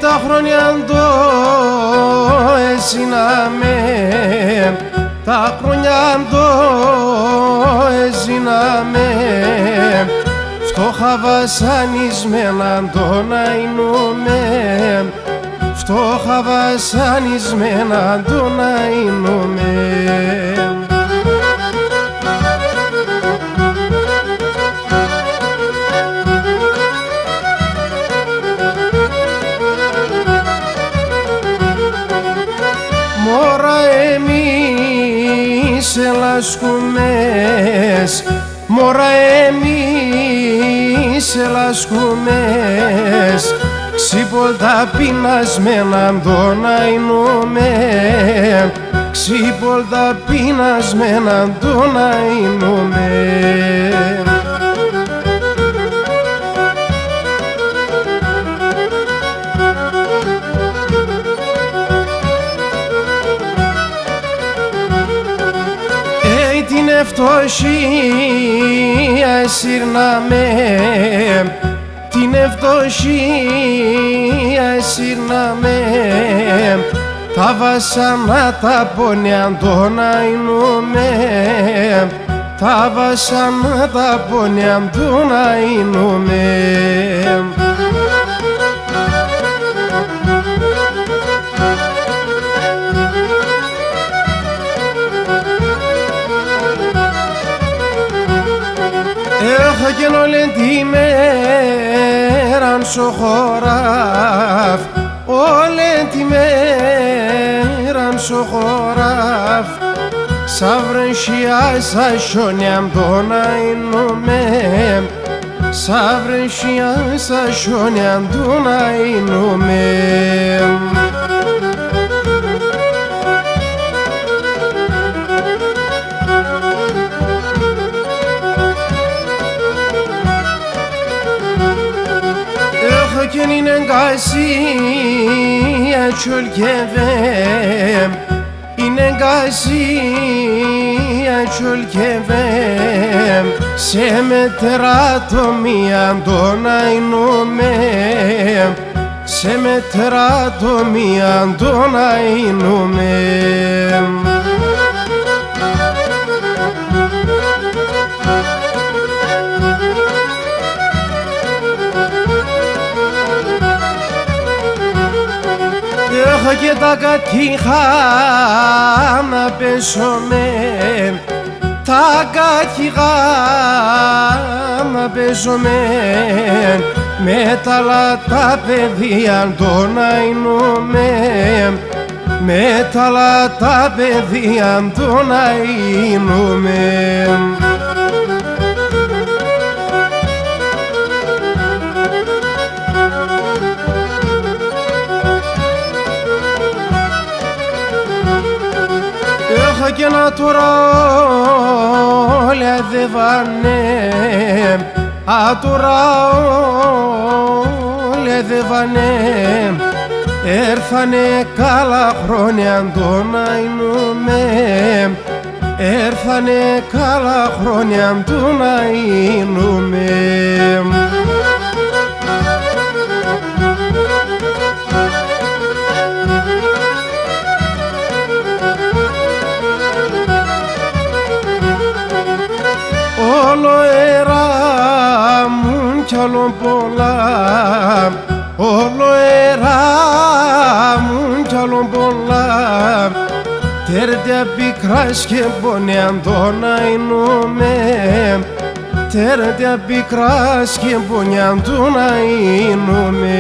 Τα χρόνια το έζηναμε, τα χρόνια το έζηναμε, φτώχα βασανισμένα το να εινούμε, φτώχα βασανισμένα το να εινούμε. Μωρά εμείς ελασκούμες, μωρά εμείς ελασκούμες, ξύπολτα πεινασμένα το να εινούμε, ξύπολτα πεινασμένα το να εινούμε. Την ευτοχία εσύρναμε, την ευτοχία εσύρναμε, τα βασανά τα πόνια το να εινούμε, τα βασανά τα πόνια το να εινούμε. Έχα και όλη τη μέρα σοχωράφ, όλη τη μέρα σοχωράφ, σαν βρεσιά σαν σιόνια το να εινούμε, σαν βρεσιά σαν σιόνια το να εινούμε. Κι είναι εγκάσι έτσι ολκεύε, είναι εγκάσι έτσι ολκεύε, σε μετράτομία το να εινούμε, σε μετράτομία το να εινούμε. Έχω και τα κατήχα να πέσομαι, τα κατήχα να πέσομαι, με τα λατά παιδεία το να εινούμε, με τα λατά παιδεία το να εινούμε. Και να τώρα όλα δε βάνε, α τώρα όλα δε βάνε, έρθανε καλά χρόνια το να εινούμε, έρθανε καλά χρόνια το να εινούμε. Όλο εράμουν κι άλλον πολλά, όλο εράμουν κι άλλον πολλά, τέρτια πικρά πικράς και πονιάν τον αίνομε, τέρδια πικράς και πονιάν τον αίνομε.